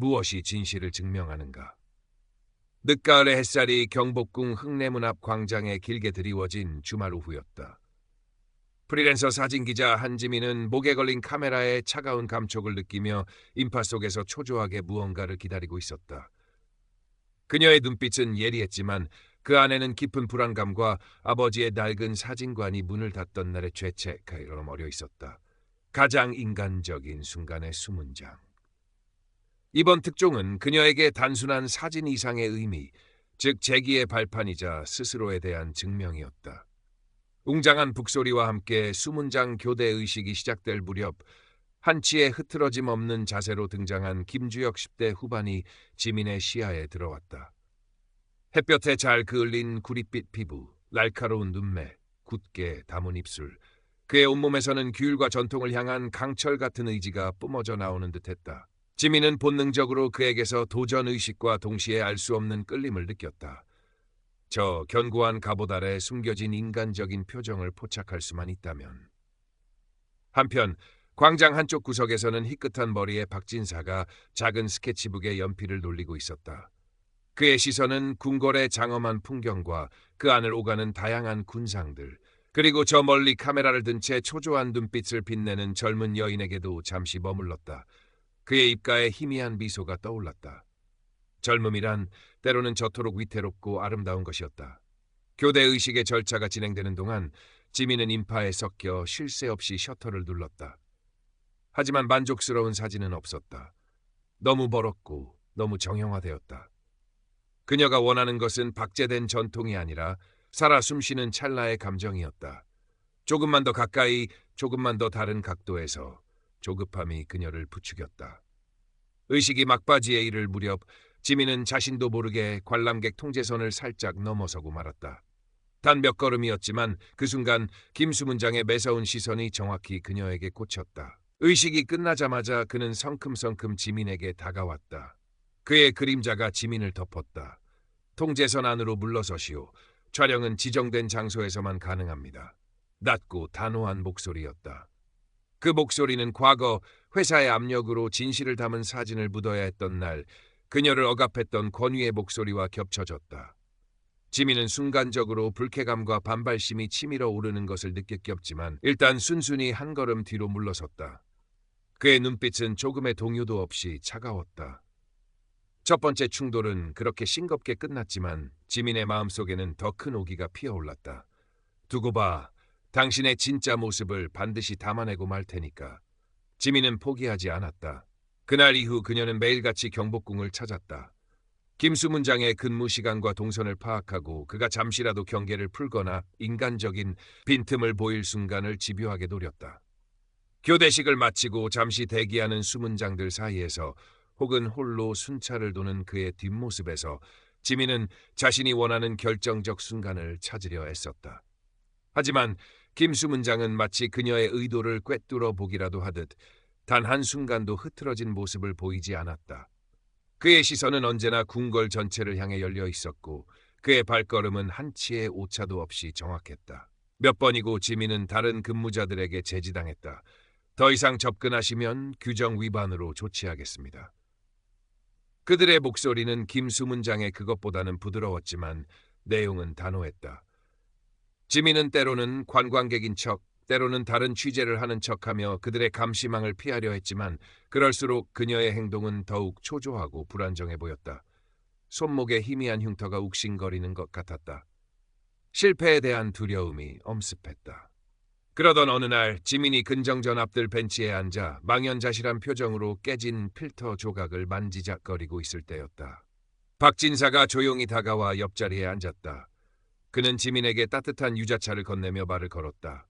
무엇이 진실을 증명하는가? 늦가을의 햇살이 경복궁 흥내문 앞 광장에 길게 드리워진 주말 오후였다. 프리랜서 사진기자 한지민은 목에 걸린 카메라의 차가운 감촉을 느끼며 인파 속에서 초조하게 무언가를 기다리고 있었다. 그녀의 눈빛은 예리했지만 그 안에는 깊은 불안감과 아버지의 낡은 사진관이 문을 닫던 날의 죄책감이 어려 있었다. 가장 인간적인 순간의 수문장. 이번 특종은 그녀에게 단순한 사진 이상의 의미, 즉 재기의 발판이자 스스로에 대한 증명이었다. 웅장한 북소리와 함께 수문장 교대 의식이 시작될 무렵 한치의 흐트러짐 없는 자세로 등장한 김주혁 10대 후반이 지민의 시야에 들어왔다. 햇볕에 잘 그을린 구릿빛 피부, 날카로운 눈매, 굳게 담은 입술. 그의 온몸에서는 규율과 전통을 향한 강철 같은 의지가 뿜어져 나오는 듯했다. 지민은 본능적으로 그에게서 도전의식과 동시에 알 수 없는 끌림을 느꼈다. 저 견고한 갑옷 아래 숨겨진 인간적인 표정을 포착할 수만 있다면. 한편 광장 한쪽 구석에서는 희끗한 머리의 박진사가 작은 스케치북에 연필을 놀리고 있었다. 그의 시선은 궁궐의 장엄한 풍경과 그 안을 오가는 다양한 군상들, 그리고 저 멀리 카메라를 든 채 초조한 눈빛을 빛내는 젊은 여인에게도 잠시 머물렀다. 그의 입가에 희미한 미소가 떠올랐다. 젊음이란 때로는 저토록 위태롭고 아름다운 것이었다. 교대 의식의 절차가 진행되는 동안 지민은 인파에 섞여 쉴 새 없이 셔터를 눌렀다. 하지만 만족스러운 사진은 없었다. 너무 멀었고 너무 정형화되었다. 그녀가 원하는 것은 박제된 전통이 아니라 살아 숨쉬는 찰나의 감정이었다. 조금만 더 가까이, 조금만 더 다른 각도에서 조급함이 그녀를 부추겼다. 의식이 막바지에 이를 무렵 지민은 자신도 모르게 관람객 통제선을 살짝 넘어서고 말았다. 단 몇 걸음이었지만 그 순간 김수문장의 매서운 시선이 정확히 그녀에게 꽂혔다. 의식이 끝나자마자 그는 성큼성큼 지민에게 다가왔다. 그의 그림자가 지민을 덮었다. 통제선 안으로 물러서시오. 촬영은 지정된 장소에서만 가능합니다. 낮고 단호한 목소리였다. 그 목소리는 과거 회사의 압력으로 진실을 담은 사진을 묻어야 했던 날 그녀를 억압했던 권위의 목소리와 겹쳐졌다. 지민은 순간적으로 불쾌감과 반발심이 치밀어 오르는 것을 느꼈지만 일단 순순히 한 걸음 뒤로 물러섰다. 그의 눈빛은 조금의 동요도 없이 차가웠다. 첫 번째 충돌은 그렇게 싱겁게 끝났지만 지민의 마음속에는 더 큰 오기가 피어올랐다. 두고 봐. 당신의 진짜 모습을 반드시 담아내고 말 테니까. 지민은 포기하지 않았다. 그날 이후 그녀는 매일같이 경복궁을 찾았다. 김수문장의 근무 시간과 동선을 파악하고 그가 잠시라도 경계를 풀거나 인간적인 빈틈을 보일 순간을 집요하게 노렸다. 교대식을 마치고 잠시 대기하는 수문장들 사이에서 혹은 홀로 순찰을 도는 그의 뒷모습에서 지민은 자신이 원하는 결정적 순간을 찾으려 애썼다. 하지만 김수문장은 마치 그녀의 의도를 꿰뚫어 보기라도 하듯 단 한순간도 흐트러진 모습을 보이지 않았다. 그의 시선은 언제나 궁궐 전체를 향해 열려 있었고 그의 발걸음은 한치의 오차도 없이 정확했다. 몇 번이고 지민은 다른 근무자들에게 제지당했다. 더 이상 접근하시면 규정 위반으로 조치하겠습니다. 그들의 목소리는 김수문장의 그것보다는 부드러웠지만 내용은 단호했다. 지민은 때로는 관광객인 척, 때로는 다른 취재를 하는 척하며 그들의 감시망을 피하려 했지만 그럴수록 그녀의 행동은 더욱 초조하고 불안정해 보였다. 손목에 희미한 흉터가 욱신거리는 것 같았다. 실패에 대한 두려움이 엄습했다. 그러던 어느 날 지민이 근정전 앞들 벤치에 앉아 망연자실한 표정으로 깨진 필터 조각을 만지작거리고 있을 때였다. 박진사가 조용히 다가와 옆자리에 앉았다. 그는 지민에게 따뜻한 유자차를 건네며 말을 걸었다.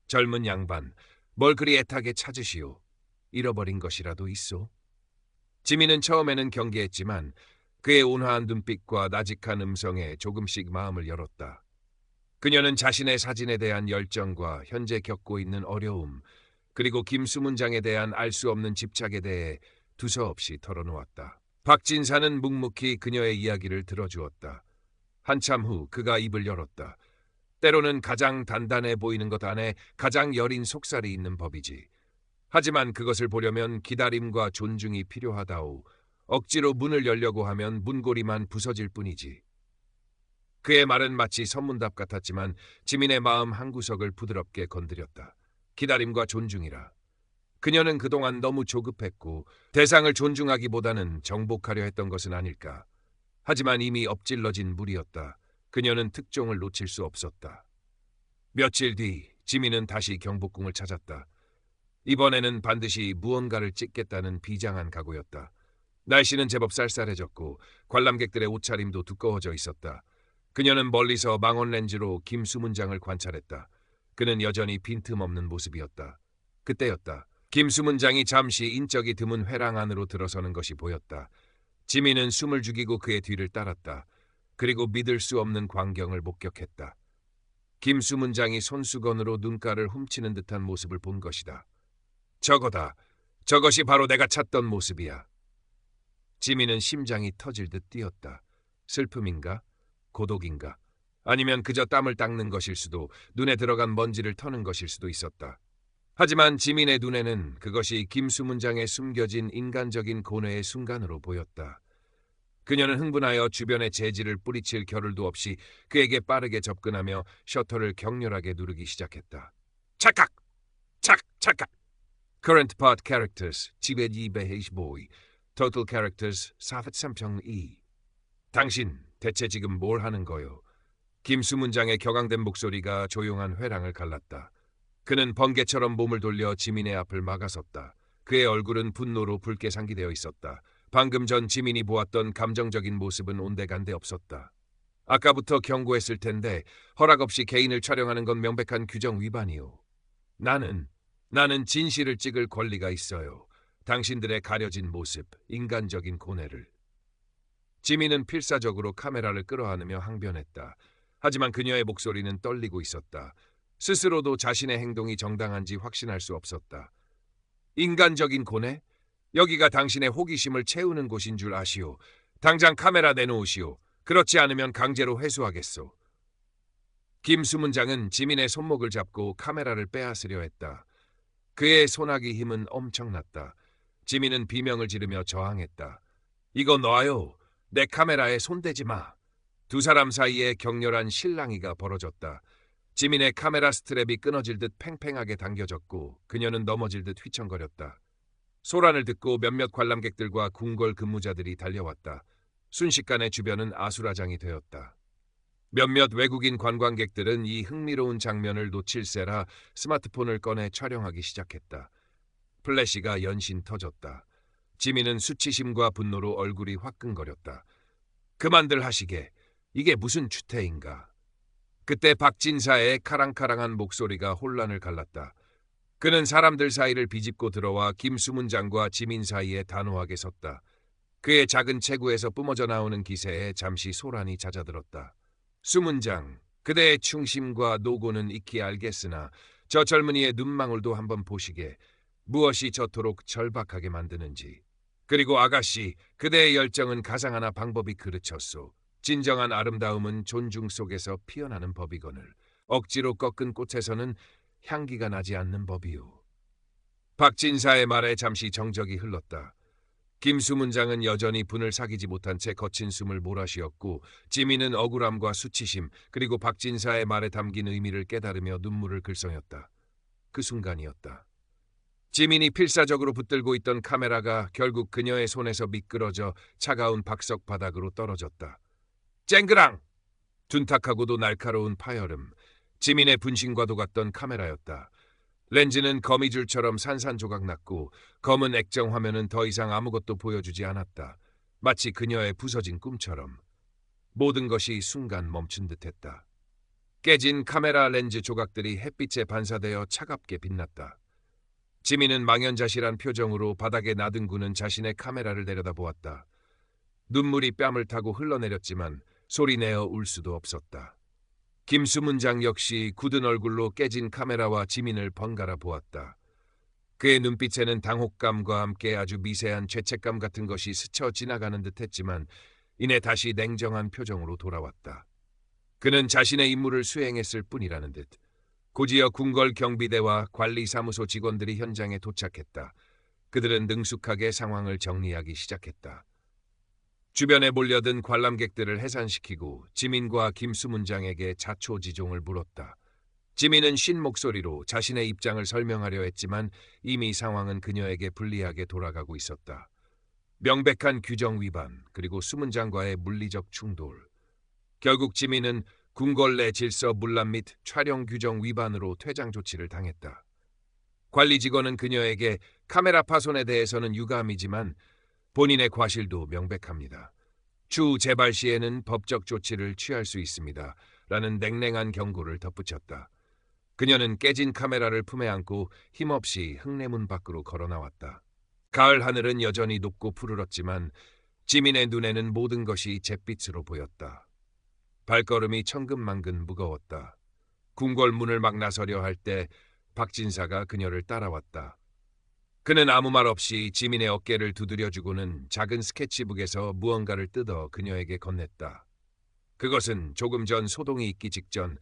젊은 양반, 뭘 그리 애타게 찾으시오. 잃어버린 것이라도 있소? 지민은 처음에는 경계했지만 그의 온화한 눈빛과 나직한 음성에 조금씩 마음을 열었다. 그녀는 자신의 사진에 대한 열정과 현재 겪고 있는 어려움, 그리고 김수문장에 대한 알 수 없는 집착에 대해 두서없이 털어놓았다. 박진사는 묵묵히 그녀의 이야기를 들어주었다. 한참 후 그가 입을 열었다. 때로는 가장 단단해 보이는 것 안에 가장 여린 속살이 있는 법이지. 하지만 그것을 보려면 기다림과 존중이 필요하다오. 억지로 문을 열려고 하면 문고리만 부서질 뿐이지. 그의 말은 마치 선문답 같았지만 지민의 마음 한구석을 부드럽게 건드렸다. 기다림과 존중이라. 그녀는 그동안 너무 조급했고 대상을 존중하기보다는 정복하려 했던 것은 아닐까. 하지만 이미 엎질러진 물이었다. 그녀는 특종을 놓칠 수 없었다. 며칠 뒤 지민은 다시 경복궁을 찾았다. 이번에는 반드시 무언가를 찍겠다는 비장한 각오였다. 날씨는 제법 쌀쌀해졌고 관람객들의 옷차림도 두꺼워져 있었다. 그녀는 멀리서 망원 렌즈로 김수문장을 관찰했다. 그는 여전히 빈틈없는 모습이었다. 그때였다. 김수문장이 잠시 인적이 드문 회랑 안으로 들어서는 것이 보였다. 지민은 숨을 죽이고 그의 뒤를 따랐다. 그리고 믿을 수 없는 광경을 목격했다. 김수문장이 손수건으로 눈가를 훔치는 듯한 모습을 본 것이다. 저거다. 저것이 바로 내가 찾던 모습이야. 지민은 심장이 터질 듯 뛰었다. 슬픔인가? 고독인가? 아니면 그저 땀을 닦는 것일 수도, 눈에 들어간 먼지를 터는 것일 수도 있었다. 하지만 지민의 눈에는 그것이 김수문장에 숨겨진 인간적인 고뇌의 순간으로 보였다. 그녀는 흥분하여 주변의 재질을 뿌리칠 겨를도 없이 그에게 빠르게 접근하며 셔터를 격렬하게 누르기 시작했다. 찰칵! 찰칵! Current part characters 725. Total characters 432. 당신 대체 지금 뭘 하는 거요? 김수문장의 격앙된 목소리가 조용한 회랑을 갈랐다. 그는 번개처럼 몸을 돌려 지민의 앞을 막아섰다. 그의 얼굴은 분노로 붉게 상기되어 있었다. 방금 전 지민이 보았던 감정적인 모습은 온데간데 없었다. 아까부터 경고했을 텐데 허락 없이 개인을 촬영하는 건 명백한 규정 위반이오. 나는 진실을 찍을 권리가 있어요. 당신들의 가려진 모습, 인간적인 고뇌를. 지민은 필사적으로 카메라를 끌어안으며 항변했다. 하지만 그녀의 목소리는 떨리고 있었다. 스스로도 자신의 행동이 정당한지 확신할 수 없었다. 인간적인 고뇌? 여기가 당신의 호기심을 채우는 곳인 줄 아시오. 당장 카메라 내놓으시오. 그렇지 않으면 강제로 회수하겠소. 김수문장은 지민의 손목을 잡고 카메라를 빼앗으려 했다. 그의 손아귀 힘은 엄청났다. 지민은 비명을 지르며 저항했다. 이거 놔요. 내 카메라에 손대지 마. 두 사람 사이에 격렬한 실랑이가 벌어졌다. 지민의 카메라 스트랩이 끊어질 듯 팽팽하게 당겨졌고 그녀는 넘어질 듯 휘청거렸다. 소란을 듣고 몇몇 관람객들과 궁궐 근무자들이 달려왔다. 순식간에 주변은 아수라장이 되었다. 몇몇 외국인 관광객들은 이 흥미로운 장면을 놓칠세라 스마트폰을 꺼내 촬영하기 시작했다. 플래시가 연신 터졌다. 지민은 수치심과 분노로 얼굴이 화끈거렸다. 그만들 하시게. 이게 무슨 추태인가. 그때 박진사의 카랑카랑한 목소리가 혼란을 갈랐다. 그는 사람들 사이를 비집고 들어와 김수문장과 지민 사이에 단호하게 섰다. 그의 작은 체구에서 뿜어져 나오는 기세에 잠시 소란이 잦아들었다. 수문장, 그대의 충심과 노고는 익히 알겠으나 저 젊은이의 눈망울도 한번 보시게. 무엇이 저토록 절박하게 만드는지. 그리고 아가씨, 그대의 열정은 가상하나 방법이 그르쳤소. 진정한 아름다움은 존중 속에서 피어나는 법이거늘 억지로 꺾은 꽃에서는 향기가 나지 않는 법이오. 박진사의 말에 잠시 정적이 흘렀다. 김수문장은 여전히 분을 사귀지 못한 채 거친 숨을 몰아쉬었고 지민은 억울함과 수치심 그리고 박진사의 말에 담긴 의미를 깨달으며 눈물을 글썽였다. 그 순간이었다. 지민이 필사적으로 붙들고 있던 카메라가 결국 그녀의 손에서 미끄러져 차가운 박석 바닥으로 떨어졌다. 쨍그랑! 둔탁하고도 날카로운 파열음, 지민의 분신과도 같던 카메라였다. 렌즈는 거미줄처럼 산산조각 났고 검은 액정 화면은 더 이상 아무것도 보여주지 않았다. 마치 그녀의 부서진 꿈처럼. 모든 것이 순간 멈춘 듯했다. 깨진 카메라 렌즈 조각들이 햇빛에 반사되어 차갑게 빛났다. 지민은 망연자실한 표정으로 바닥에 나등구는 자신의 카메라를 내려다보았다. 눈물이 뺨을 타고 흘러내렸지만 소리내어 울 수도 없었다. 김수문장 역시 굳은 얼굴로 깨진 카메라와 지민을 번갈아 보았다. 그의 눈빛에는 당혹감과 함께 아주 미세한 죄책감 같은 것이 스쳐 지나가는 듯했지만 이내 다시 냉정한 표정으로 돌아왔다. 그는 자신의 임무를 수행했을 뿐이라는 듯. 곧이어 궁궐 경비대와 관리사무소 직원들이 현장에 도착했다. 그들은 능숙하게 상황을 정리하기 시작했다. 주변에 몰려든 관람객들을 해산시키고 지민과 김수문장에게 자초지종을 물었다. 지민은 쉰 목소리로 자신의 입장을 설명하려 했지만 이미 상황은 그녀에게 불리하게 돌아가고 있었다. 명백한 규정 위반, 그리고 수문장과의 물리적 충돌. 결국 지민은 궁궐 내 질서 문란 및 촬영 규정 위반으로 퇴장 조치를 당했다. 관리 직원은 그녀에게 카메라 파손에 대해서는 유감이지만 본인의 과실도 명백합니다. 추후 재발 시에는 법적 조치를 취할 수 있습니다. 라는 냉랭한 경고를 덧붙였다. 그녀는 깨진 카메라를 품에 안고 힘없이 흙내문 밖으로 걸어 나왔다. 가을 하늘은 여전히 높고 푸르렀지만 지민의 눈에는 모든 것이 잿빛으로 보였다. 발걸음이 천근만근 무거웠다. 궁궐 문을 막 나서려 할 때 박진사가 그녀를 따라왔다. 그는 아무 말 없이 지민의 어깨를 두드려주고는 작은 스케치북에서 무언가를 뜯어 그녀에게 건넸다. 그것은 조금 전 소동이 있기 직전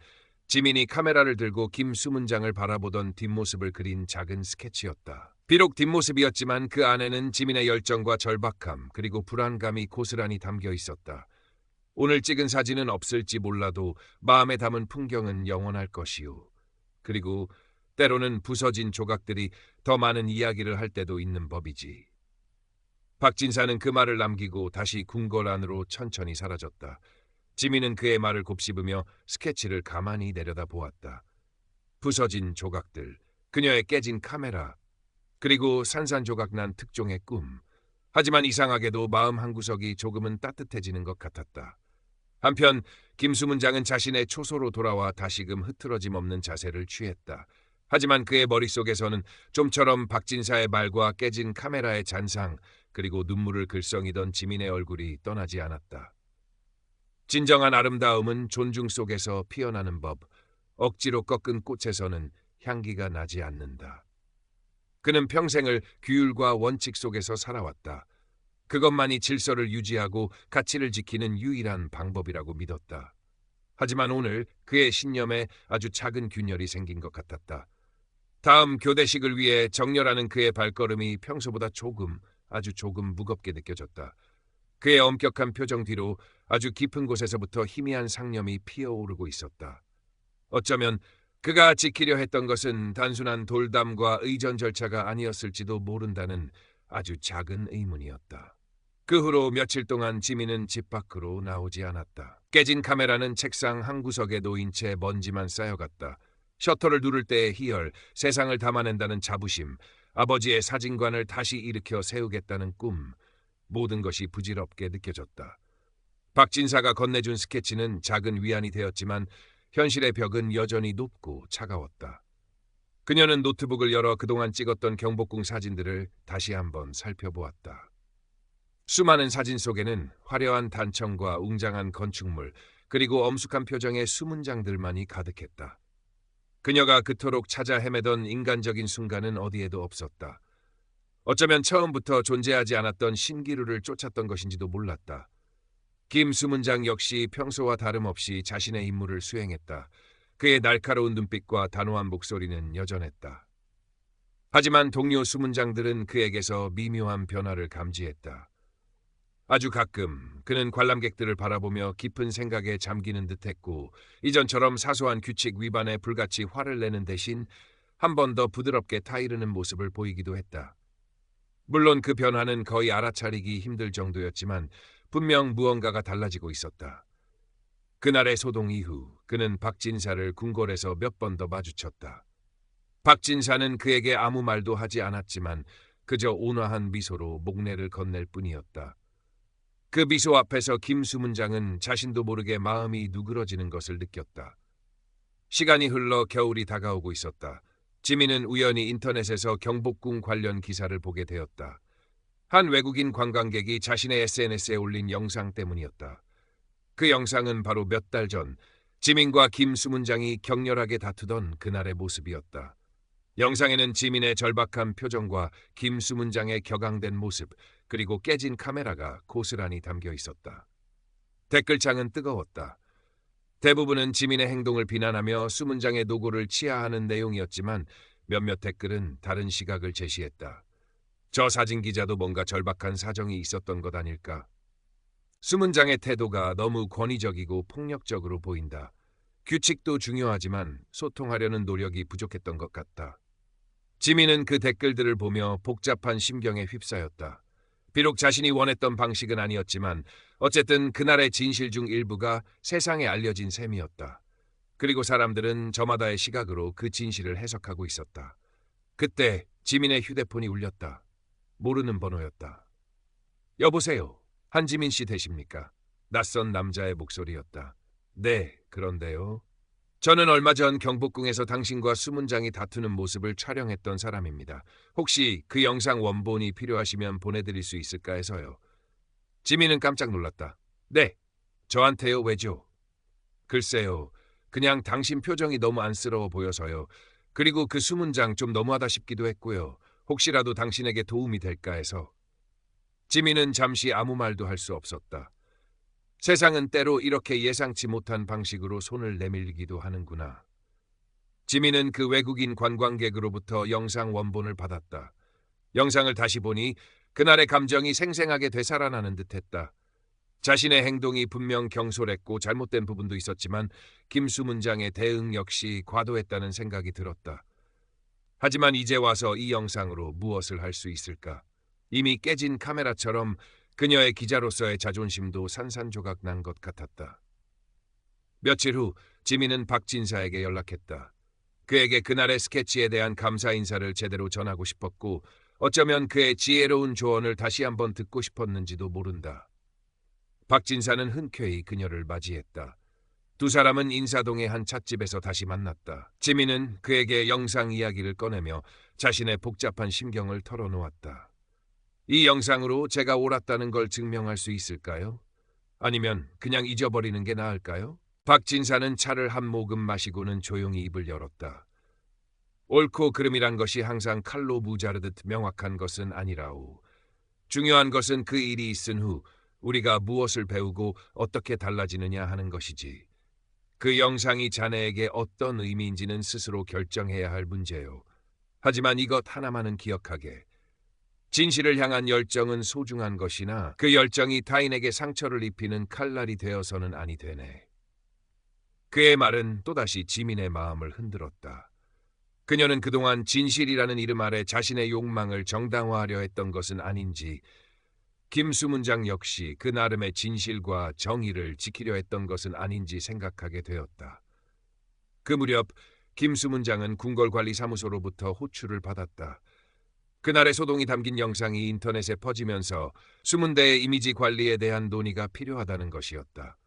지민이 카메라를 들고 김수문장을 바라보던 뒷모습을 그린 작은 스케치였다. 비록 뒷모습이었지만 그 안에는 지민의 열정과 절박함 그리고 불안감이 고스란히 담겨 있었다. 오늘 찍은 사진은 없을지 몰라도 마음에 담은 풍경은 영원할 것이오. 그리고 때로는 부서진 조각들이 더 많은 이야기를 할 때도 있는 법이지. 박진사는 그 말을 남기고 다시 궁궐 안으로 천천히 사라졌다. 지민은 그의 말을 곱씹으며 스케치를 가만히 내려다 보았다. 부서진 조각들, 그녀의 깨진 카메라, 그리고 산산조각 난 특종의 꿈. 하지만 이상하게도 마음 한구석이 조금은 따뜻해지는 것 같았다. 한편 김수문장은 자신의 초소로 돌아와 다시금 흐트러짐 없는 자세를 취했다. 하지만 그의 머릿속에서는 좀처럼 박진사의 말과 깨진 카메라의 잔상, 그리고 눈물을 글썽이던 지민의 얼굴이 떠나지 않았다. 진정한 아름다움은 존중 속에서 피어나는 법, 억지로 꺾은 꽃에서는 향기가 나지 않는다. 그는 평생을 규율과 원칙 속에서 살아왔다. 그것만이 질서를 유지하고 가치를 지키는 유일한 방법이라고 믿었다. 하지만 오늘 그의 신념에 아주 작은 균열이 생긴 것 같았다. 다음 교대식을 위해 정렬하는 그의 발걸음이 평소보다 아주 조금 무겁게 느껴졌다. 그의 엄격한 표정 뒤로 아주 깊은 곳에서부터 희미한 상념이 피어오르고 있었다. 어쩌면 그가 지키려 했던 것은 단순한 돌담과 의전 절차가 아니었을지도 모른다는 아주 작은 의문이었다. 그 후로 며칠 동안 지민은 집 밖으로 나오지 않았다. 깨진 카메라는 책상 한 구석에 놓인 채 먼지만 쌓여갔다. 셔터를 누를 때의 희열, 세상을 담아낸다는 자부심, 아버지의 사진관을 다시 일으켜 세우겠다는 꿈, 모든 것이 부질없게 느껴졌다. 박진사가 건네준 스케치는 작은 위안이 되었지만 현실의 벽은 여전히 높고 차가웠다. 그녀는 노트북을 열어 그동안 찍었던 경복궁 사진들을 다시 한번 살펴보았다. 수많은 사진 속에는 화려한 단청과 웅장한 건축물, 그리고 엄숙한 표정의 수문장들만이 가득했다. 그녀가 그토록 찾아 헤매던 인간적인 순간은 어디에도 없었다. 어쩌면 처음부터 존재하지 않았던 신기루를 쫓았던 것인지도 몰랐다. 김수문장 역시 평소와 다름없이 자신의 임무를 수행했다. 그의 날카로운 눈빛과 단호한 목소리는 여전했다. 하지만 동료 수문장들은 그에게서 미묘한 변화를 감지했다. 아주 가끔 그는 관람객들을 바라보며 깊은 생각에 잠기는 듯했고 이전처럼 사소한 규칙 위반에 불같이 화를 내는 대신 한 번 더 부드럽게 타이르는 모습을 보이기도 했다. 물론 그 변화는 거의 알아차리기 힘들 정도였지만 분명 무언가가 달라지고 있었다. 그날의 소동 이후 그는 박진사를 궁궐에서 몇 번 더 마주쳤다. 박진사는 그에게 아무 말도 하지 않았지만 그저 온화한 미소로 목례를 건넬 뿐이었다. 그 미소 앞에서 김수문장은 자신도 모르게 마음이 누그러지는 것을 느꼈다. 시간이 흘러 겨울이 다가오고 있었다. 지민은 우연히 인터넷에서 경복궁 관련 기사를 보게 되었다. 한 외국인 관광객이 자신의 SNS에 올린 영상 때문이었다. 그 영상은 바로 몇 달 전 지민과 김수문장이 격렬하게 다투던 그날의 모습이었다. 영상에는 지민의 절박한 표정과 김수문장의 격앙된 모습, 그리고 깨진 카메라가 고스란히 담겨 있었다. 댓글창은 뜨거웠다. 대부분은 지민의 행동을 비난하며 수문장의 노고를 치하하는 내용이었지만 몇몇 댓글은 다른 시각을 제시했다. 저 사진 기자도 뭔가 절박한 사정이 있었던 것 아닐까? 수문장의 태도가 너무 권위적이고 폭력적으로 보인다. 규칙도 중요하지만 소통하려는 노력이 부족했던 것 같다. 지민은 그 댓글들을 보며 복잡한 심경에 휩싸였다. 비록 자신이 원했던 방식은 아니었지만 어쨌든 그날의 진실 중 일부가 세상에 알려진 셈이었다. 그리고 사람들은 저마다의 시각으로 그 진실을 해석하고 있었다. 그때 지민의 휴대폰이 울렸다. 모르는 번호였다. 여보세요. 한지민 씨 되십니까? 낯선 남자의 목소리였다. 네, 그런데요. 저는 얼마 전 경복궁에서 당신과 수문장이 다투는 모습을 촬영했던 사람입니다. 혹시 그 영상 원본이 필요하시면 보내드릴 수 있을까 해서요. 지민은 깜짝 놀랐다. 네, 저한테요? 왜죠? 글쎄요. 그냥 당신 표정이 너무 안쓰러워 보여서요. 그리고 그 수문장 좀 너무하다 싶기도 했고요. 혹시라도 당신에게 도움이 될까 해서. 지민은 잠시 아무 말도 할 수 없었다. 세상은 때로 이렇게 예상치 못한 방식으로 손을 내밀기도 하는구나. 지민은 그 외국인 관광객으로부터 영상 원본을 받았다. 영상을 다시 보니 그날의 감정이 생생하게 되살아나는 듯했다. 자신의 행동이 분명 경솔했고 잘못된 부분도 있었지만 김수문장의 대응 역시 과도했다는 생각이 들었다. 하지만 이제 와서 이 영상으로 무엇을 할 수 있을까? 이미 깨진 카메라처럼 그녀의 기자로서의 자존심도 산산조각 난 것 같았다. 며칠 후 지민은 박진사에게 연락했다. 그에게 그날의 스케치에 대한 감사 인사를 제대로 전하고 싶었고 어쩌면 그의 지혜로운 조언을 다시 한번 듣고 싶었는지도 모른다. 박진사는 흔쾌히 그녀를 맞이했다. 두 사람은 인사동의 한 찻집에서 다시 만났다. 지민은 그에게 영상 이야기를 꺼내며 자신의 복잡한 심경을 털어놓았다. 이 영상으로 제가 옳았다는 걸 증명할 수 있을까요? 아니면 그냥 잊어버리는 게 나을까요? 박진사는 차를 한 모금 마시고는 조용히 입을 열었다. 옳고 그름이란 것이 항상 칼로 무자르듯 명확한 것은 아니라오. 중요한 것은 그 일이 있은 후 우리가 무엇을 배우고 어떻게 달라지느냐 하는 것이지. 그 영상이 자네에게 어떤 의미인지는 스스로 결정해야 할 문제요. 하지만 이것 하나만은 기억하게. 진실을 향한 열정은 소중한 것이나 그 열정이 타인에게 상처를 입히는 칼날이 되어서는 아니 되네. 그의 말은 또다시 지민의 마음을 흔들었다. 그녀는 그동안 진실이라는 이름 아래 자신의 욕망을 정당화하려 했던 것은 아닌지, 김수문장 역시 그 나름의 진실과 정의를 지키려 했던 것은 아닌지 생각하게 되었다. 그 무렵 김수문장은 궁궐관리사무소로부터 호출을 받았다. 그날의 소동이 담긴 영상이 인터넷에 퍼지면서 수문대의 이미지 관리에 대한 논의가 필요하다는 것이었다.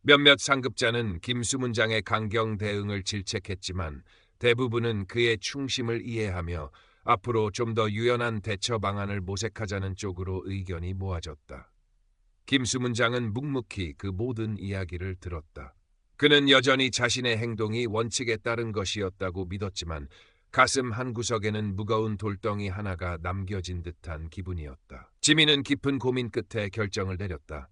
몇몇 상급자는 김수문장의 강경 대응을 질책했지만 대부분은 그의 충심을 이해하며 앞으로 좀 더 유연한 대처 방안을 모색하자는 쪽으로 의견이 모아졌다. 김수문장은 묵묵히 그 모든 이야기를 들었다. 그는 여전히 자신의 행동이 원칙에 따른 것이었다고 믿었지만 가슴 한구석에는 무거운 돌덩이 하나가 남겨진 듯한 기분이었다. 지민은 깊은 고민 끝에 결정을 내렸다.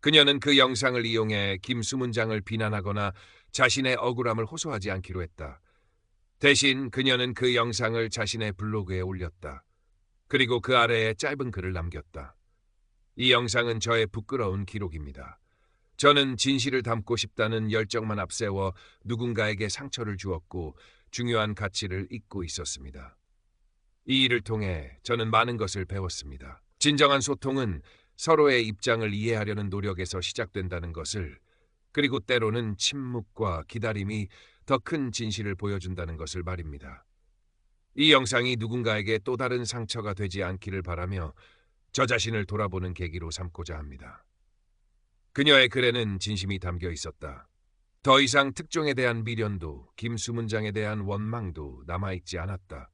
그녀는 그 영상을 이용해 김수문장을 비난하거나 자신의 억울함을 호소하지 않기로 했다. 대신 그녀는 그 영상을 자신의 블로그에 올렸다. 그리고 그 아래에 짧은 글을 남겼다. 이 영상은 저의 부끄러운 기록입니다. 저는 진실을 담고 싶다는 열정만 앞세워 누군가에게 상처를 주었고 중요한 가치를 잊고 있었습니다. 이 일을 통해 저는 많은 것을 배웠습니다. 진정한 소통은 서로의 입장을 이해하려는 노력에서 시작된다는 것을, 그리고 때로는 침묵과 기다림이 더 큰 진실을 보여준다는 것을 말입니다. 이 영상이 누군가에게 또 다른 상처가 되지 않기를 바라며 저 자신을 돌아보는 계기로 삼고자 합니다. 그녀의 글에는 진심이 담겨 있었다. 더 이상 특종에 대한 미련도 김수문장에 대한 원망도 남아있지 않았다.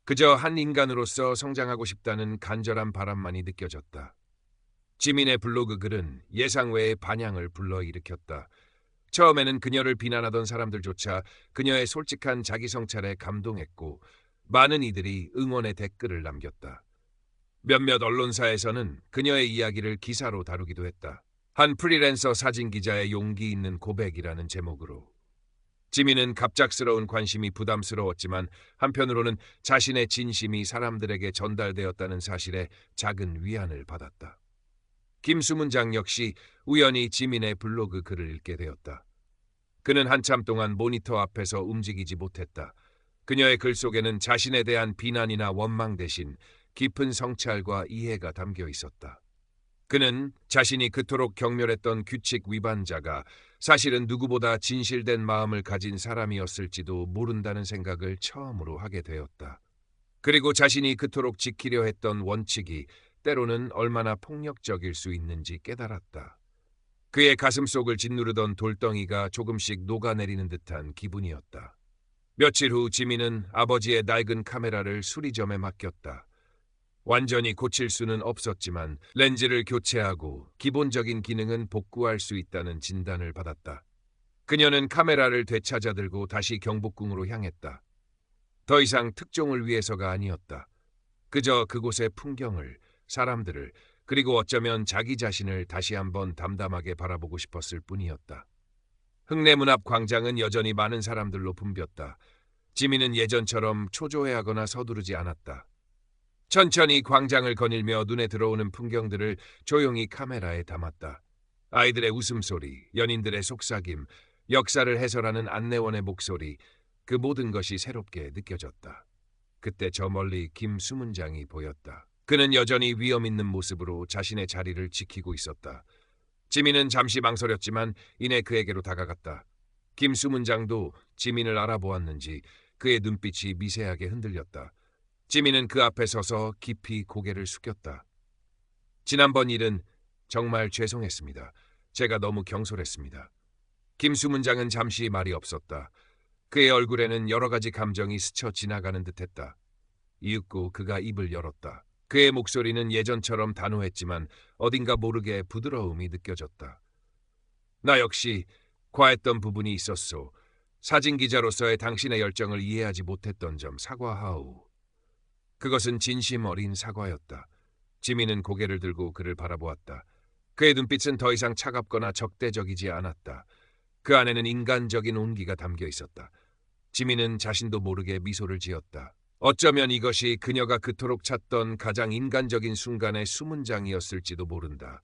그저 한 인간으로서 성장하고 싶다는 간절한 바람만이 느껴졌다. 지민의 블로그 글은 예상 외의 반향을 불러일으켰다. 처음에는 그녀를 비난하던 사람들조차 그녀의 솔직한 자기 성찰에 감동했고 많은 이들이 응원의 댓글을 남겼다. 몇몇 언론사에서는 그녀의 이야기를 기사로 다루기도 했다. 한 프리랜서 사진 기자의 용기 있는 고백이라는 제목으로. 지민은 갑작스러운 관심이 부담스러웠지만 한편으로는 자신의 진심이 사람들에게 전달되었다는 사실에 작은 위안을 받았다. 김수문장 역시 우연히 지민의 블로그 글을 읽게 되었다. 그는 한참 동안 모니터 앞에서 움직이지 못했다. 그녀의 글 속에는 자신에 대한 비난이나 원망 대신 깊은 성찰과 이해가 담겨 있었다. 그는 자신이 그토록 경멸했던 규칙 위반자가 사실은 누구보다 진실된 마음을 가진 사람이었을지도 모른다는 생각을 처음으로 하게 되었다. 그리고 자신이 그토록 지키려 했던 원칙이 때로는 얼마나 폭력적일 수 있는지 깨달았다. 그의 가슴속을 짓누르던 돌덩이가 조금씩 녹아내리는 듯한 기분이었다. 며칠 후 지민은 아버지의 낡은 카메라를 수리점에 맡겼다. 완전히 고칠 수는 없었지만 렌즈를 교체하고 기본적인 기능은 복구할 수 있다는 진단을 받았다. 그녀는 카메라를 되찾아 들고 다시 경복궁으로 향했다. 더 이상 특종을 위해서가 아니었다. 그저 그곳의 풍경을, 사람들을, 그리고 어쩌면 자기 자신을 다시 한번 담담하게 바라보고 싶었을 뿐이었다. 흙내문 앞 광장은 여전히 많은 사람들로 붐볐다. 지민은 예전처럼 초조해하거나 서두르지 않았다. 천천히 광장을 거닐며 눈에 들어오는 풍경들을 조용히 카메라에 담았다. 아이들의 웃음소리, 연인들의 속삭임, 역사를 해설하는 안내원의 목소리, 그 모든 것이 새롭게 느껴졌다. 그때 저 멀리 김수문장이 보였다. 그는 여전히 위험 있는 모습으로 자신의 자리를 지키고 있었다. 지민은 잠시 망설였지만 이내 그에게로 다가갔다. 김수문장도 지민을 알아보았는지 그의 눈빛이 미세하게 흔들렸다. 지민은 그 앞에 서서 깊이 고개를 숙였다. 지난번 일은 정말 죄송했습니다. 제가 너무 경솔했습니다. 김수문장은 잠시 말이 없었다. 그의 얼굴에는 여러 가지 감정이 스쳐 지나가는 듯했다. 이윽고 그가 입을 열었다. 그의 목소리는 예전처럼 단호했지만 어딘가 모르게 부드러움이 느껴졌다. 나 역시 과했던 부분이 있었소. 사진기자로서의 당신의 열정을 이해하지 못했던 점 사과하오. 그것은 진심 어린 사과였다. 지민은 고개를 들고 그를 바라보았다. 그의 눈빛은 더 이상 차갑거나 적대적이지 않았다. 그 안에는 인간적인 온기가 담겨 있었다. 지민은 자신도 모르게 미소를 지었다. 어쩌면 이것이 그녀가 그토록 찾던 가장 인간적인 순간의 수문장이었을지도 모른다.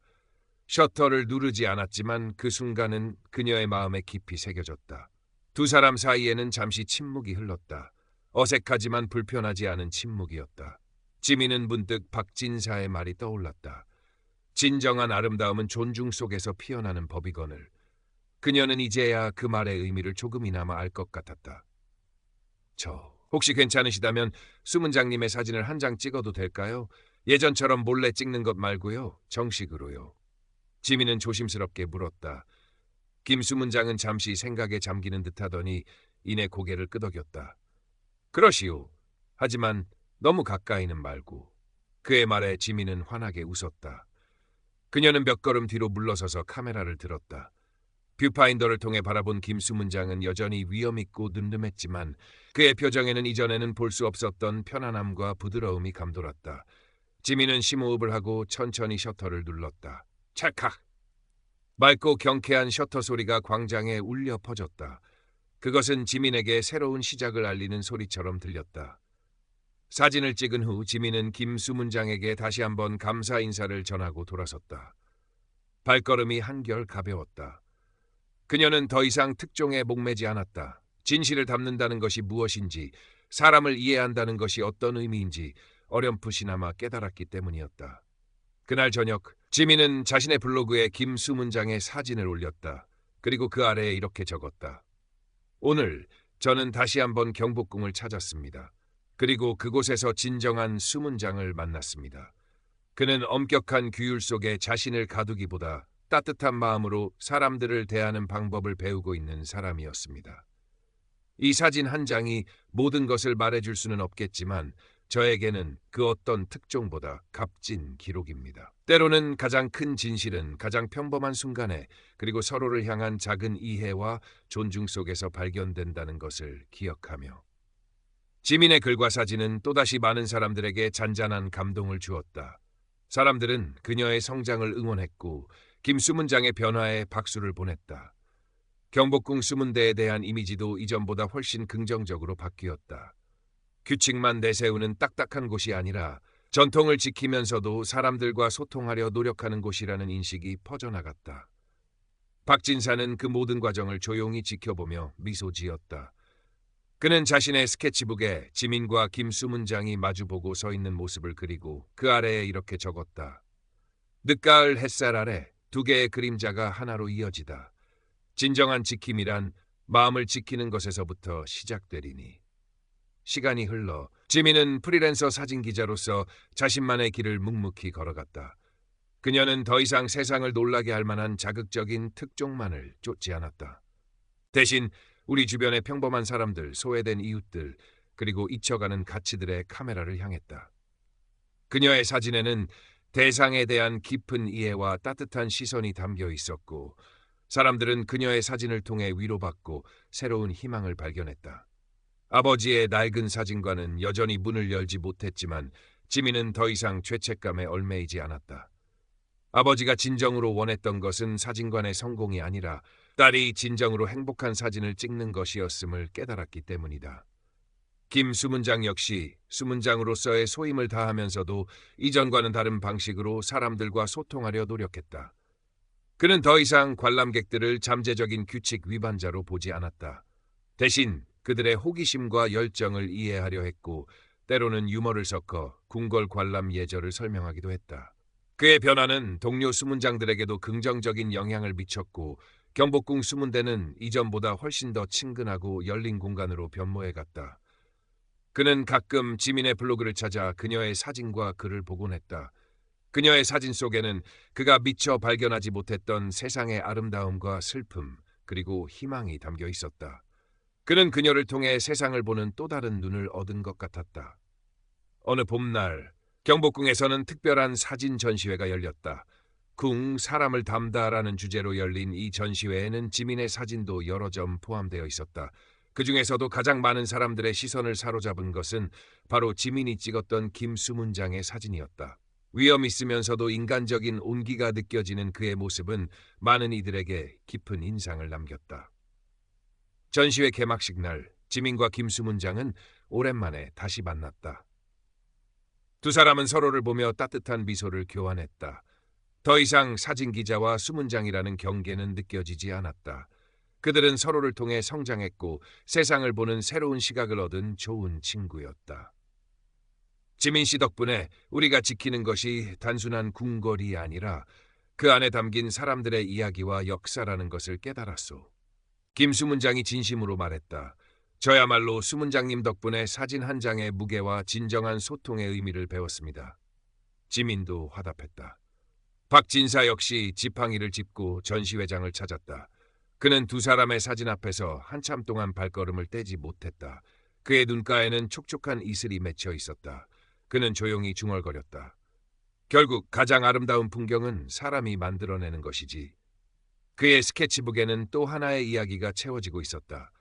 셔터를 누르지 않았지만 그 순간은 그녀의 마음에 깊이 새겨졌다. 두 사람 사이에는 잠시 침묵이 흘렀다. 어색하지만 불편하지 않은 침묵이었다. 지민은 문득 박진사의 말이 떠올랐다. 진정한 아름다움은 존중 속에서 피어나는 법이거늘. 그녀는 이제야 그 말의 의미를 조금이나마 알 것 같았다. 혹시 괜찮으시다면 수문장님의 사진을 한 장 찍어도 될까요? 예전처럼 몰래 찍는 것 말고요. 정식으로요. 지민은 조심스럽게 물었다. 김수문장은 잠시 생각에 잠기는 듯하더니 이내 고개를 끄덕였다. 그러시오. 하지만 너무 가까이는 말고. 그의 말에 지민은 환하게 웃었다. 그녀는 몇 걸음 뒤로 물러서서 카메라를 들었다. 뷰파인더를 통해 바라본 김수문장은 여전히 위험있고 늠름했지만 그의 표정에는 이전에는 볼 수 없었던 편안함과 부드러움이 감돌았다. 지민은 심호흡을 하고 천천히 셔터를 눌렀다. 찰칵! 맑고 경쾌한 셔터 소리가 광장에 울려 퍼졌다. 그것은 지민에게 새로운 시작을 알리는 소리처럼 들렸다. 사진을 찍은 후 지민은 김수문장에게 다시 한번 감사 인사를 전하고 돌아섰다. 발걸음이 한결 가벼웠다. 그녀는 더 이상 특종에 목매지 않았다. 진실을 담는다는 것이 무엇인지, 사람을 이해한다는 것이 어떤 의미인지 어렴풋이나마 깨달았기 때문이었다. 그날 저녁, 지민은 자신의 블로그에 김수문장의 사진을 올렸다. 그리고 그 아래에 이렇게 적었다. 오늘 저는 다시 한번 경복궁을 찾았습니다. 그리고 그곳에서 진정한 수문장을 만났습니다. 그는 엄격한 규율 속에 자신을 가두기보다 따뜻한 마음으로 사람들을 대하는 방법을 배우고 있는 사람이었습니다. 이 사진 한 장이 모든 것을 말해줄 수는 없겠지만 저에게는 그 어떤 특종보다 값진 기록입니다. 때로는 가장 큰 진실은 가장 평범한 순간에 그리고 서로를 향한 작은 이해와 존중 속에서 발견된다는 것을 기억하며. 지민의 글과 사진은 또다시 많은 사람들에게 잔잔한 감동을 주었다. 사람들은 그녀의 성장을 응원했고 김수문장의 변화에 박수를 보냈다. 경복궁 수문대에 대한 이미지도 이전보다 훨씬 긍정적으로 바뀌었다. 규칙만 내세우는 딱딱한 곳이 아니라 전통을 지키면서도 사람들과 소통하려 노력하는 곳이라는 인식이 퍼져나갔다. 박진사는 그 모든 과정을 조용히 지켜보며 미소 지었다. 그는 자신의 스케치북에 지민과 김수문장이 마주보고 서 있는 모습을 그리고 그 아래에 이렇게 적었다. 늦가을 햇살 아래 두 개의 그림자가 하나로 이어지다. 진정한 지킴이란 마음을 지키는 것에서부터 시작되리니. 시간이 흘러 지민은 프리랜서 사진기자로서 자신만의 길을 묵묵히 걸어갔다. 그녀는 더 이상 세상을 놀라게 할 만한 자극적인 특종만을 쫓지 않았다. 대신 우리 주변의 평범한 사람들, 소외된 이웃들, 그리고 잊혀가는 가치들의 카메라를 향했다. 그녀의 사진에는 대상에 대한 깊은 이해와 따뜻한 시선이 담겨 있었고, 사람들은 그녀의 사진을 통해 위로받고 새로운 희망을 발견했다. 아버지의 낡은 사진관은 여전히 문을 열지 못했지만 지민은 더 이상 죄책감에 얽매이지 않았다. 아버지가 진정으로 원했던 것은 사진관의 성공이 아니라 딸이 진정으로 행복한 사진을 찍는 것이었음을 깨달았기 때문이다. 김수문장 역시 수문장으로서의 소임을 다하면서도 이전과는 다른 방식으로 사람들과 소통하려 노력했다. 그는 더 이상 관람객들을 잠재적인 규칙 위반자로 보지 않았다. 대신 그들의 호기심과 열정을 이해하려 했고 때로는 유머를 섞어 궁궐 관람 예절을 설명하기도 했다. 그의 변화는 동료 수문장들에게도 긍정적인 영향을 미쳤고 경복궁 수문대는 이전보다 훨씬 더 친근하고 열린 공간으로 변모해갔다. 그는 가끔 지민의 블로그를 찾아 그녀의 사진과 글을 보곤 했다. 그녀의 사진 속에는 그가 미처 발견하지 못했던 세상의 아름다움과 슬픔, 그리고 희망이 담겨 있었다. 그는 그녀를 통해 세상을 보는 또 다른 눈을 얻은 것 같았다. 어느 봄날, 경복궁에서는 특별한 사진 전시회가 열렸다. 궁 사람을 담다라는 주제로 열린 이 전시회에는 지민의 사진도 여러 점 포함되어 있었다. 그 중에서도 가장 많은 사람들의 시선을 사로잡은 것은 바로 지민이 찍었던 김수문장의 사진이었다. 위험 있으면서도 인간적인 온기가 느껴지는 그의 모습은 많은 이들에게 깊은 인상을 남겼다. 전시회 개막식 날, 지민과 김수문장은 오랜만에 다시 만났다. 두 사람은 서로를 보며 따뜻한 미소를 교환했다. 더 이상 사진기자와 수문장이라는 경계는 느껴지지 않았다. 그들은 서로를 통해 성장했고 세상을 보는 새로운 시각을 얻은 좋은 친구였다. 지민 씨 덕분에 우리가 지키는 것이 단순한 궁궐이 아니라 그 안에 담긴 사람들의 이야기와 역사라는 것을 깨달았소. 김수문장이 진심으로 말했다. 저야말로 수문장님 덕분에 사진 한 장의 무게와 진정한 소통의 의미를 배웠습니다. 지민도 화답했다. 박진사 역시 지팡이를 짚고 전시회장을 찾았다. 그는 두 사람의 사진 앞에서 한참 동안 발걸음을 떼지 못했다. 그의 눈가에는 촉촉한 이슬이 맺혀 있었다. 그는 조용히 중얼거렸다. 결국 가장 아름다운 풍경은 사람이 만들어내는 것이지. 그의 스케치북에는 또 하나의 이야기가 채워지고 있었다.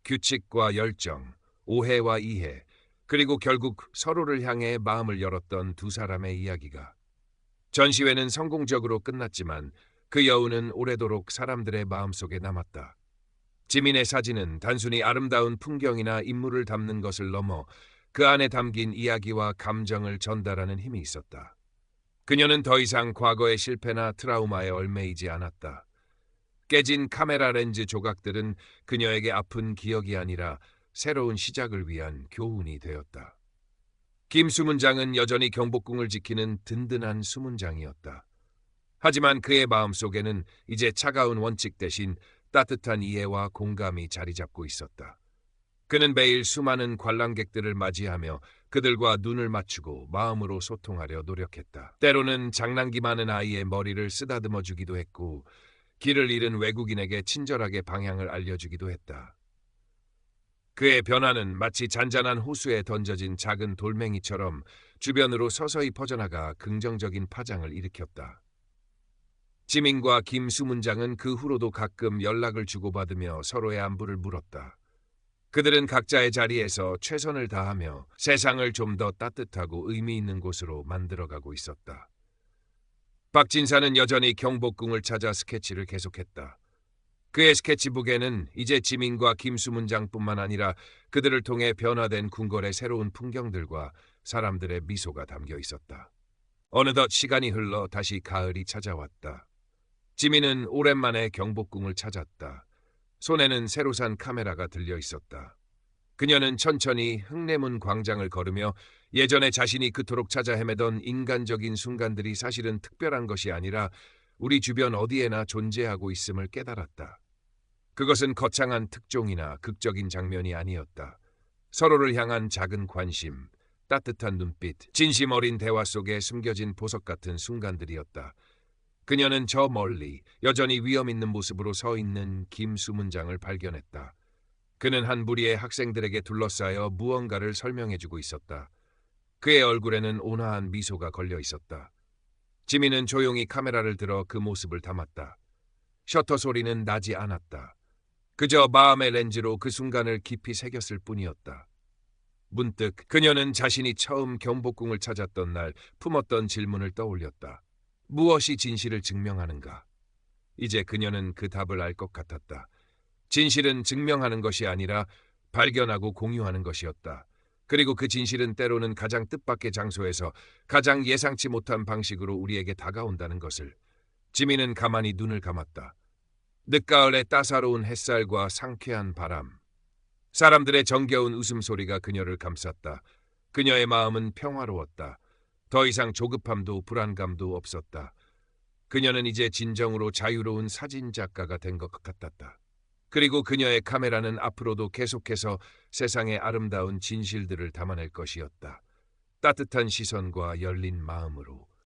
규칙과 열정, 오해와 이해, 그리고 결국 서로를 향해 마음을 열었던 두 사람의 이야기가. 전시회는 성공적으로 끝났지만 그 여운은 오래도록 사람들의 마음속에 남았다. 지민의 사진은 단순히 아름다운 풍경이나 인물을 담는 것을 넘어 그 안에 담긴 이야기와 감정을 전달하는 힘이 있었다. 그녀는 더 이상 과거의 실패나 트라우마에 얽매이지 않았다. 깨진 카메라 렌즈 조각들은 그녀에게 아픈 기억이 아니라 새로운 시작을 위한 교훈이 되었다. 김수문장은 여전히 경복궁을 지키는 든든한 수문장이었다. 하지만 그의 마음속에는 이제 차가운 원칙 대신 따뜻한 이해와 공감이 자리 잡고 있었다. 그는 매일 수많은 관람객들을 맞이하며 그들과 눈을 맞추고 마음으로 소통하려 노력했다. 때로는 장난기 많은 아이의 머리를 쓰다듬어 주기도 했고 길을 잃은 외국인에게 친절하게 방향을 알려주기도 했다. 그의 변화는 마치 잔잔한 호수에 던져진 작은 돌멩이처럼 주변으로 서서히 퍼져나가 긍정적인 파장을 일으켰다. 지민과 김수문장은 그 후로도 가끔 연락을 주고받으며 서로의 안부를 물었다. 그들은 각자의 자리에서 최선을 다하며 세상을 좀 더 따뜻하고 의미 있는 곳으로 만들어가고 있었다. 박진사는 여전히 경복궁을 찾아 스케치를 계속했다. 그의 스케치북에는 이제 지민과 김수문장뿐만 아니라 그들을 통해 변화된 궁궐의 새로운 풍경들과 사람들의 미소가 담겨 있었다. 어느덧 시간이 흘러 다시 가을이 찾아왔다. 지민은 오랜만에 경복궁을 찾았다. 손에는 새로 산 카메라가 들려 있었다. 그녀는 천천히 흥내문 광장을 걸으며 예전에 자신이 그토록 찾아 헤매던 인간적인 순간들이 사실은 특별한 것이 아니라 우리 주변 어디에나 존재하고 있음을 깨달았다. 그것은 거창한 특종이나 극적인 장면이 아니었다. 서로를 향한 작은 관심, 따뜻한 눈빛, 진심 어린 대화 속에 숨겨진 보석 같은 순간들이었다. 그녀는 저 멀리 여전히 위험 있는 모습으로 서 있는 김수문장을 발견했다. 그는 한 무리의 학생들에게 둘러싸여 무언가를 설명해주고 있었다. 그의 얼굴에는 온화한 미소가 걸려 있었다. 지민은 조용히 카메라를 들어 그 모습을 담았다. 셔터 소리는 나지 않았다. 그저 마음의 렌즈로 그 순간을 깊이 새겼을 뿐이었다. 문득 그녀는 자신이 처음 경복궁을 찾았던 날 품었던 질문을 떠올렸다. 무엇이 진실을 증명하는가? 이제 그녀는 그 답을 알 것 같았다. 진실은 증명하는 것이 아니라 발견하고 공유하는 것이었다. 그리고 그 진실은 때로는 가장 뜻밖의 장소에서 가장 예상치 못한 방식으로 우리에게 다가온다는 것을. 지민은 가만히 눈을 감았다. 늦가을의 따사로운 햇살과 상쾌한 바람, 사람들의 정겨운 웃음소리가 그녀를 감쌌다. 그녀의 마음은 평화로웠다. 더 이상 조급함도 불안감도 없었다. 그녀는 이제 진정으로 자유로운 사진작가가 된 것 같았다. 그리고 그녀의 카메라는 앞으로도 계속해서 세상의 아름다운 진실들을 담아낼 것이었다. 따뜻한 시선과 열린 마음으로.